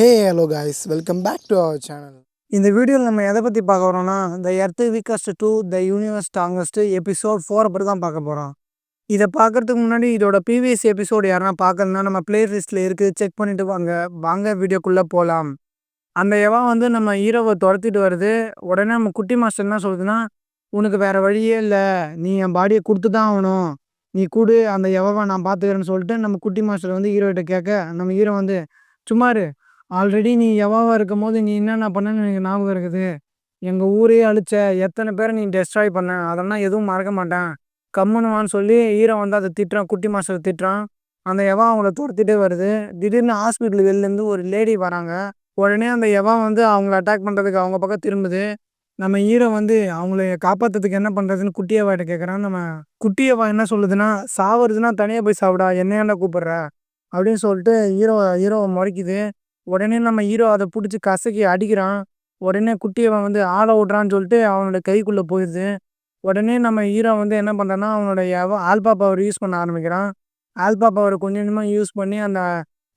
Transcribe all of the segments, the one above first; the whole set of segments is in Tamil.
Hey hello guys, welcome back to our channel. இந்த வீடியோவில் நம்ம எதை பற்றி பார்க்க போகிறோம்னா, the earth weakest to the universe strongest episode 4 பற்றி தான் பார்க்க போகிறோம். இதை பார்க்கறதுக்கு முன்னாடி இதோட ப்ரீவியஸ் எபிசோடு யாருன்னா பார்க்கலன்னா நம்ம பிளேலிஸ்ட்டில் இருக்குது, செக் பண்ணிவிட்டு வாங்க வீடியோக்குள்ளே போகலாம். அந்த எவன் வந்து நம்ம ஹீரோவை துரத்திட்டு வருது. உடனே நம்ம குட்டி மாஸ்டர் என்ன சொல்லுதுன்னா, உனக்கு வேறு வழியே இல்லை, நீ என் பாடியை கொடுத்து தான் ஆகணும், நீ கூடு, அந்த எவவை நான் பார்த்துக்கிறேன்னு சொல்லிட்டு நம்ம குட்டி மாஸ்டர் வந்து ஹீரோகிட்ட கேட்க, நம்ம ஹீரோ வந்து சும்மாரு, ஆல்ரெடி நீ எவாவா இருக்கும்போது நீ என்னென்ன பண்ணன்னு எனக்கு ஞாபகம் இருக்குது. எங்கள் ஊரையே அழிச்ச, எத்தனை பேரை நீ டெஸ்ட்ராய் பண்ண, அதெல்லாம் எதுவும் மறக்க மாட்டேன், கம்முனுவான்னு சொல்லி ஹீரோ வந்து அதை திட்டுறான். குட்டி மாஸ்டர் திட்டுறான். அந்த எவா அவங்கள துரத்திட்டே வருது. திடீர்னு ஹாஸ்பிட்டல் வெளிலேருந்து ஒரு லேடி வராங்க. உடனே அந்த எவா வந்து அவங்கள அட்டாக் பண்ணுறதுக்கு அவங்க பக்கம் திரும்புது. நம்ம ஹீரோ வந்து அவங்கள காப்பாற்றுறதுக்கு என்ன பண்ணுறதுன்னு குட்டியவாட்ட கேட்குறான். நம்ம குட்டியவா என்ன சொல்லுதுன்னா, சாவுறதுன்னா தனியாக போய் சாப்பிடா, என்னையாண்டா கூப்பிட்ற அப்படின்னு சொல்லிட்டு ஹீரோவை முறைக்குது. உடனே நம்ம ஹீரோ அதை பிடிச்சி கசக்கி அடிக்கிறான். உடனே குட்டியவன் வந்து ஆளை விட்றான்னு சொல்லிட்டு அவனோட கைக்குள்ளே போயிடுது. உடனே நம்ம ஹீரோ வந்து என்ன பண்ணுறான்னா, அவனோட ஆல்பா பவர் யூஸ் பண்ண ஆரம்பிக்கிறான். ஆல்பா பவர் கொஞ்சம் கொஞ்சமாக யூஸ் பண்ணி அந்த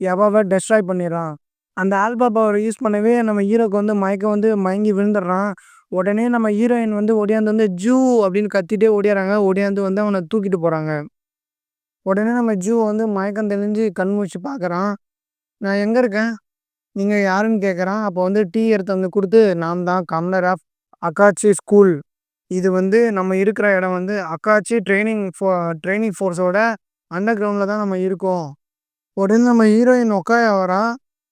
எவாவை டெஸ்ட்ராய் பண்ணிடுறான். அந்த ஆல்பா பவர் யூஸ் பண்ணவே நம்ம ஹீரோக்கு வந்து மயக்கம் வந்து மயங்கி விழுந்துடுறான். உடனே நம்ம ஹீரோயின் வந்து ஓடியாந்து வந்து ஜூ அப்படின்னு கத்திட்டே ஓடியாராங்க. ஓடியாந்து வந்து அவனை தூக்கிட்டு போகிறாங்க. உடனே நம்ம ஜூ வந்து மயக்கம் தெளிஞ்சு கண் முழிச்சு பார்க்குறான். நான் எங்கே இருக்கேன், நீங்கள் யாருன்னு கேட்குறான். அப்போ வந்து டீ எடுத்து வந்து கொடுத்து, நான் தான் கம்னர் ஆஃப் அக்காச்சி ஸ்கூல், இது வந்து நம்ம இருக்கிற இடம் வந்து அக்காச்சி ட்ரைனிங் ஃபோர்ஸோட அண்டர் கிரவுண்டில் தான் நம்ம இருக்கோம். உடனே நம்ம ஹீரோயின் உட்காய வரா.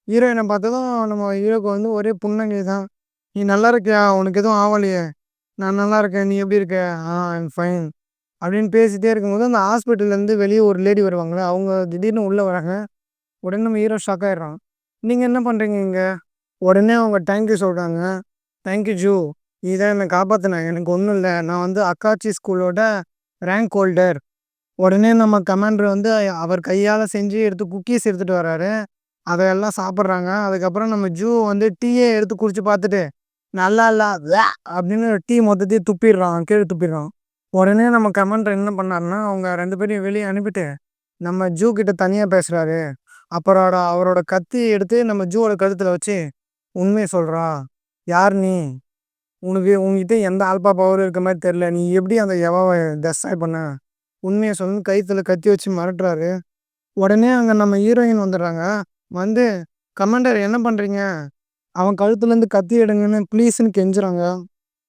ஹீரோயினை பார்த்ததும் நம்ம ஹீரோக்கு வந்து ஒரே புன்னகை தான். நீ நல்லா இருக்கியா, உனக்கு எதுவும் ஆகலையே, நான் நல்லா இருக்கேன், நீ எப்படி இருக்க, ஐம் ஃபைன் அப்படின்னு பேசிகிட்டே இருக்கும்போது அந்த ஹாஸ்பிட்டல்லேருந்து வெளியே ஒரு லேடி வருவாங்களே, அவங்க திடீர்னு உள்ளே வராங்க. உடனே நம்ம ஹீரோ ஷாக் ஆகிடுறான். நீங்கள் என்ன பண்ணுறீங்க இங்கே? உடனே அவங்க தேங்க்யூ சொல்கிறாங்க. தேங்க்யூ ஜூ, இதான் என்னை காப்பாற்றினேன், எனக்கு ஒன்றும் இல்லை, நான் வந்து அக்காச்சி ஸ்கூலோட ரேங்க் ஹோல்டர். உடனே நம்ம கமாண்டர் வந்து அவர் கையால் செஞ்சு எடுத்து குக்கீஸ் எடுத்துகிட்டு வராரு. அதையெல்லாம் சாப்பிட்றாங்க. அதுக்கப்புறம் நம்ம ஜூ வந்து டீயே எடுத்து குடிச்சு பார்த்துட்டு, நல்லா இல்லை அப்படின்னு டீ மொத்தத்தையும் துப்பிடுறான், கீழே துப்பிடுறான். உடனே நம்ம கமாண்டர் என்ன பண்ணாருன்னா, அவங்க 2 பேரையும் வெளியே அனுப்பிட்டு நம்ம ஜூ கிட்ட தனியாக பேசுகிறாரு. அப்புறம் அவரோட கத்தி எடுத்து நம்ம ஜூவோட கழுத்தில் வச்சு, உண்மையை சொல்கிறா, யார் நீ, உங்ககிட்ட எந்த ஆல்பா பவர் இருக்க மாதிரி தெரில, நீ எப்படி அந்த எவாவை டெஸ்ட்ராய் பண்ண, உண்மையை சொல்லு, கைத்தில் கத்தி வச்சு மிரட்டுறாரு. உடனே அங்கே நம்ம ஹீரோயின் வந்துடுறாங்க. வந்து கமாண்டர் என்ன பண்ணுறீங்க, அவன் கழுத்துலேருந்து கத்தி எடுங்கன்னு ப்ளீஸ்ன்னு கெஞ்சுறாங்க.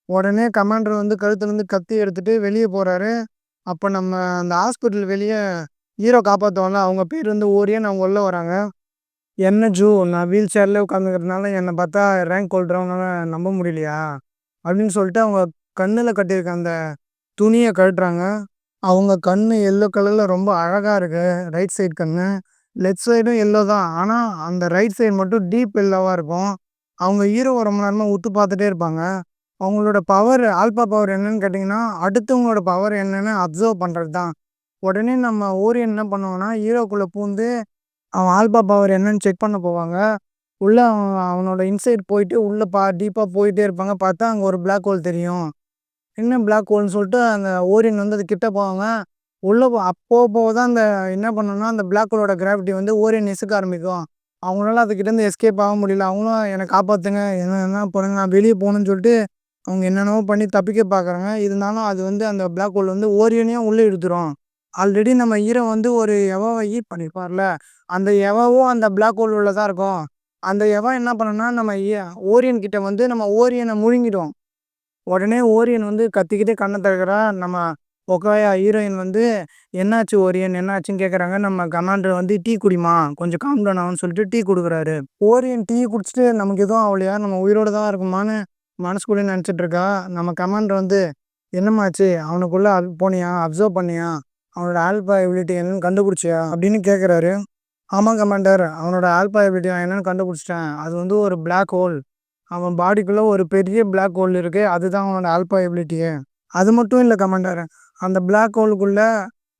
உடனே கமாண்டர் வந்து கழுத்துலேருந்து கத்தி எடுத்துகிட்டு வெளியே போகிறாரு. அப்போ நம்ம அந்த ஹாஸ்பிட்டல் வெளியே ஹீரோ காப்பாற்றுவாங்க, அவங்க பேர் வந்து ஓரியன், அவங்க உள்ளே வராங்க. என்ன ஜூ, நான் வீல் சேரில் உட்காந்துக்கிறதுனால என்னை பார்த்தா ரேங்க் ஹோல்டரவங்களால நம்ப முடியலையா அப்படின்னு சொல்லிட்டு அவங்க கண்ணில் கட்டியிருக்க அந்த துணியை கழட்டுறாங்க. அவங்க கண் எல்லோ கலரில் ரொம்ப அழகாக இருக்குது. ரைட் சைடு கண், லெஃப்ட் சைடும் எல்லோ தான், ஆனால் அந்த ரைட் சைடு மட்டும் டீப் எல்லோவாக இருக்கும். அவங்க ஹீரோவை ரொம்ப நேரமாக உத்து பார்த்துட்டே இருப்பாங்க. அவங்களோட பவர், ஆல்பா பவர் என்னன்னு கேட்டிங்கன்னா, அடுத்தவங்களோட பவர் என்னன்னு அப்சர்வ் பண்ணுறது தான். உடனே நம்ம ஓரியன் என்ன பண்ணுவான்னா, ஹீரோக்குள்ளே பூந்து அவன் ஆல்பா பவர் என்னன்னு செக் பண்ண போவாங்க. உள்ளே அவனோட இன்சைட் போயிட்டு உள்ளே டீப்பாக போயிட்டே இருப்பாங்க. பார்த்தா அங்கே ஒரு பிளாக் ஹோல் தெரியும். என்ன பிளாக் ஹோல்னு சொல்லிட்டு அந்த ஓரியன் வந்து அது கிட்ட போவாங்க. உள்ளே போக தான் அந்த என்ன பண்ணணும்னா, அந்த பிளாக் ஹோலோட கிராவிட்டி வந்து ஓரியன் இசுக்க ஆரம்பிக்கும். அவங்களால அதுக்கிட்டேருந்து எஸ்கேப் ஆக முடியல. அவங்களும் என்னை காப்பாற்றுங்க, என்ன பண்ணுங்க, நான் வெளியே போகணுன்னு சொல்லிட்டு அவங்க என்னென்னவோ பண்ணி தப்பிக்க பார்க்குறாங்க. இருந்தாலும் அது வந்து அந்த பிளாக் ஹோல் வந்து ஓரியனையும் உள்ளே இழுத்துரும். ஆல்ரெடி நம்ம ஹீரோ வந்து ஒரு எவாவை ஈட் பண்ணியிருப்பார்ல, அந்த எவாவும் அந்த பிளாக் ஹோல் உள்ள தான் இருக்கும். அந்த எவா என்ன பண்ணுன்னா, நம்ம ஓரியன் கிட்ட வந்து நம்ம ஓரியனை முழுங்கிடும். உடனே ஓரியன் வந்து கத்திக்கிட்டே கண்ணை திறக்கிறா. நம்ம ஒக்காயா ஹீரோயின் வந்து என்னாச்சு ஓரியன், என்னாச்சுன்னு கேட்குறாங்க. நம்ம கமாண்டர் வந்து டீ குடிமா, கொஞ்சம் காம் டவுன் ஆகும்னு சொல்லிட்டு டீ கொடுக்குறாரு. ஓரியன் டீ குடிச்சிட்டு நமக்கு எதுவும் ஆகலையா, நம்ம உயிரோடு தான் இருக்குமான்னு மனசுக்குள்ளே நினச்சிட்டு இருக்கா. நம்ம கமாண்டர் வந்து என்னம்மாச்சு, அவனுக்குள்ளே போனியா, அப்சர்வ் பண்ணியா, அவனோட ஆல்பா எபிலிட்டி என்னன்னு கண்டுபிடிச்சியா அப்படின்னு கேட்குறாரு. ஆமாம் கமாண்டர், அவனோட ஆல்பா எபிலிட்டி நான் என்னென்னு கண்டுபிடிச்சிட்டேன். அது வந்து ஒரு பிளாக் ஹோல், அவன் பாடிக்குள்ளே ஒரு பெரிய பிளாக் ஹோல் இருக்குது, அதுதான் அவனோட ஆல்பா எபிலிட்டியே. அது மட்டும் இல்லை கமாண்டர், அந்த பிளாக் ஹோலுக்குள்ளே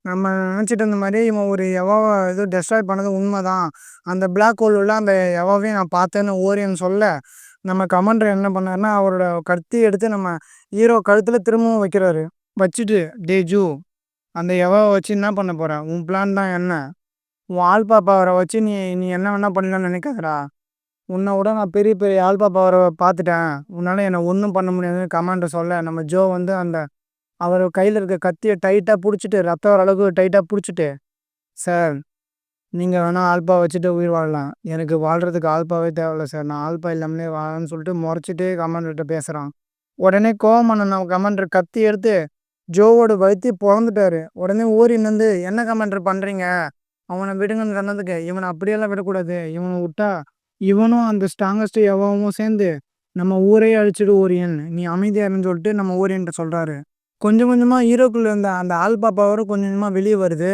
நம்ம நினச்சிட்டு இருந்த மாதிரி இவன் ஒரு எவாவை ஏதோ டெஸ்ட்ராய் பண்ணது உண்மை தான். அந்த பிளாக் ஹோல் உள்ள அந்த எவாவையும் நான் பார்த்தேன்னு ஓரியன் சொல்ல, நம்ம கமாண்டர் என்ன பண்ணாருன்னா, அவரோட கத்தி எடுத்து நம்ம ஹீரோ கழுத்தில் திரும்பவும் வைக்கிறாரு. வச்சுட்டு, டே ஜூ, அந்த எவாவை வச்சு என்ன பண்ண போகிற, உன் பிளான் தான் என்ன, உன் ஆல்பா பவரை வச்சு நீ நீ என்ன வேணால் பண்ணலான்னு நினைக்காதடா, உன்னை விட நான் பெரிய பெரிய ஆல்பா பவரை பார்த்துட்டேன். உன்னால் என்னை ஒன்றும் பண்ண முடியாதுன்னு கமாண்டர் சொல்ல நம்ம ஜோ வந்து அந்த அவர் கையில் இருக்க கத்தியை டைட்டாக பிடிச்சிட்டு ரத்தம் வர அளவுக்கு டைட்டாக பிடிச்சிட்டு, சார் நீங்கள் வேணால் ஆல்பா வச்சுட்டு உயிர் வாழலாம். எனக்கு வாழ்கிறதுக்கு ஆல்பாவே தேவையில்ல சார். நான் ஆல்பா இல்லாமலே வாழன்னு சொல்லிட்டு முறைச்சிட்டே கமாண்டர்கிட்ட பேசுகிறான். உடனே கோவமான நம்ம கமாண்டர் கத்தி எடுத்து ஜோவோட வயிற்று பொழந்துட்டாரு. உடனே ஓரின் வந்து என்ன கமாண்டர் பண்ணுறீங்க, அவனை விடுங்கன்னு சொன்னதுக்கு, இவனை அப்படியெல்லாம் விடக்கூடாது, இவனை விட்டா இவனும் அந்த ஸ்ட்ராங்கஸ்ட் எவவும் சேர்ந்து நம்ம ஊரையே அழிச்சிடு ஓரியன், நீ அமைதியாருன்னு சொல்லிட்டு நம்ம ஓரியன்ட்ட சொல்கிறாரு. கொஞ்சம் கொஞ்சமாக ஹீரோக்குள்ளே இருந்த அந்த ஆல்பா பவரும் கொஞ்சம் கொஞ்சமாக வெளியே வருது.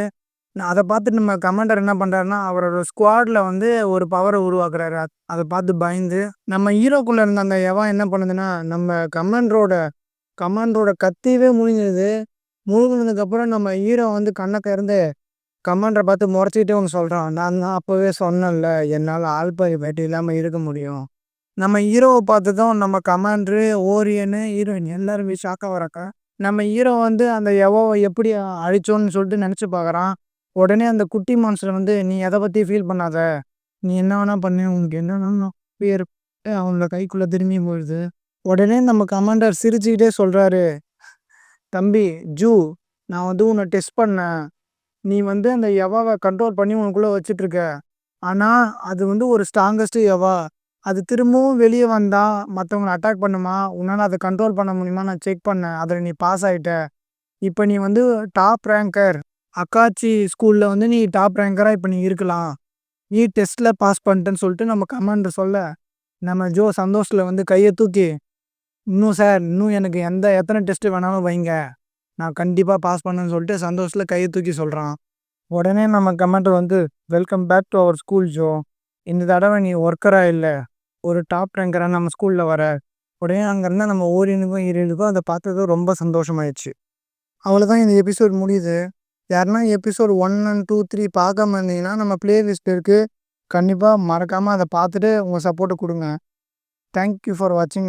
அதை பார்த்துட்டு நம்ம கமாண்டர் என்ன பண்ணுறாருன்னா அவரோட ஸ்குவாடில் வந்து ஒரு பவரை உருவாக்குறாரு. அதை பார்த்து பயந்து நம்ம ஹீரோக்குள்ளே இருந்த அந்த எவன் என்ன பண்ணுதுன்னா நம்ம கமாண்டரோட கத்தியவே முழுங்கிடுது. முழுங்கினதுக்கப்புறம் நம்ம ஹீரோ வந்து கண்ணை திறந்து கமாண்டரை பார்த்து முறைச்சிக்கிட்டே ஒன்று சொல்கிறான், நான் தான் அப்போவே சொன்னேன்ல என்னால் ஆல்பா பேட்டரி இல்லாமல் இருக்க முடியும். நம்ம ஹீரோவை பார்த்ததும் நம்ம கமாண்டரு, ஓரியனு, ஹீரோயின் எல்லாருமே ஷாக்காக வராக்கா. நம்ம ஹீரோ வந்து அந்த எவோவை எப்படி அழிச்சோன்னு சொல்லிட்டு நினச்சி பார்க்குறான். உடனே அந்த குட்டி மான்ஸ்டர் வந்து நீ எதை பற்றி ஃபீல் பண்ணாத, நீ என்ன வேணா பண்ணு, உனக்கு என்னென்னா பேர் அவனோட கைக்குள்ளே திரும்பி போயிடுது. உடனே நம்ம கமாண்டர் சிரிச்சுக்கிட்டே சொல்கிறாரு, தம்பி ஜூ, நான் வந்து உன்னை டெஸ்ட் பண்ணேன். நீ வந்து அந்த எவாவை கண்ட்ரோல் பண்ணி உனக்குள்ளே வச்சிட்ருக்க. ஆனால் அது வந்து ஒரு ஸ்ட்ராங்கஸ்ட்டு எவா. அது திரும்பவும் வெளியே வந்தால் மற்றவங்களை அட்டாக் பண்ணுமா, உன்னால் அதை கண்ட்ரோல் பண்ண முடியுமா நான் செக் பண்ணேன். அதில் நீ பாஸ் ஆகிட்ட. இப்போ நீ வந்து டாப் ரேங்கர், அக்காச்சி ஸ்கூலில் வந்து நீ டாப் ரேங்கராக இப்போ நீ இருக்கலாம். நீ டெஸ்ட்டில் பாஸ் பண்ணிட்டேன்னு சொல்லிட்டு நம்ம கமாண்டர் சொல்ல, நம்ம ஜோ சந்தோஷத்தில் வந்து கையை தூக்கி, இன்னும் சார் இன்னும் எனக்கு எத்தனை டெஸ்ட்டு வேணாலும் வைங்க, நான் கண்டிப்பாக பாஸ் பண்ணேன்னு சொல்லிட்டு சந்தோஷத்தில் கையை தூக்கி சொல்கிறான். உடனே நம்ம கமாண்டர் வந்து welcome back to our school Jo, இந்த தடவை நீ ஒர்க்கராக இல்லை, ஒரு டாப் ரேங்கராக நம்ம ஸ்கூலில் வர. உடனே அங்கே இருந்தால் நம்ம ஓரியனுக்கும் ஹீரோயினுக்கும் அதை பார்த்தது ரொம்ப சந்தோஷமாயிடுச்சு. அவ்வளோதான் இந்த எபிசோட் முடியுது. யாருன்னா எபிசோட் 1 and 2, 3 பார்க்காம இருந்தீங்கன்னா நம்ம பிளேலிஸ்ட் இருக்குது, கண்டிப்பாக மறக்காமல் அதை பார்த்துட்டு உங்கள் சப்போர்ட்டை கொடுங்க. தேங்க்யூ ஃபார் வாட்சிங்.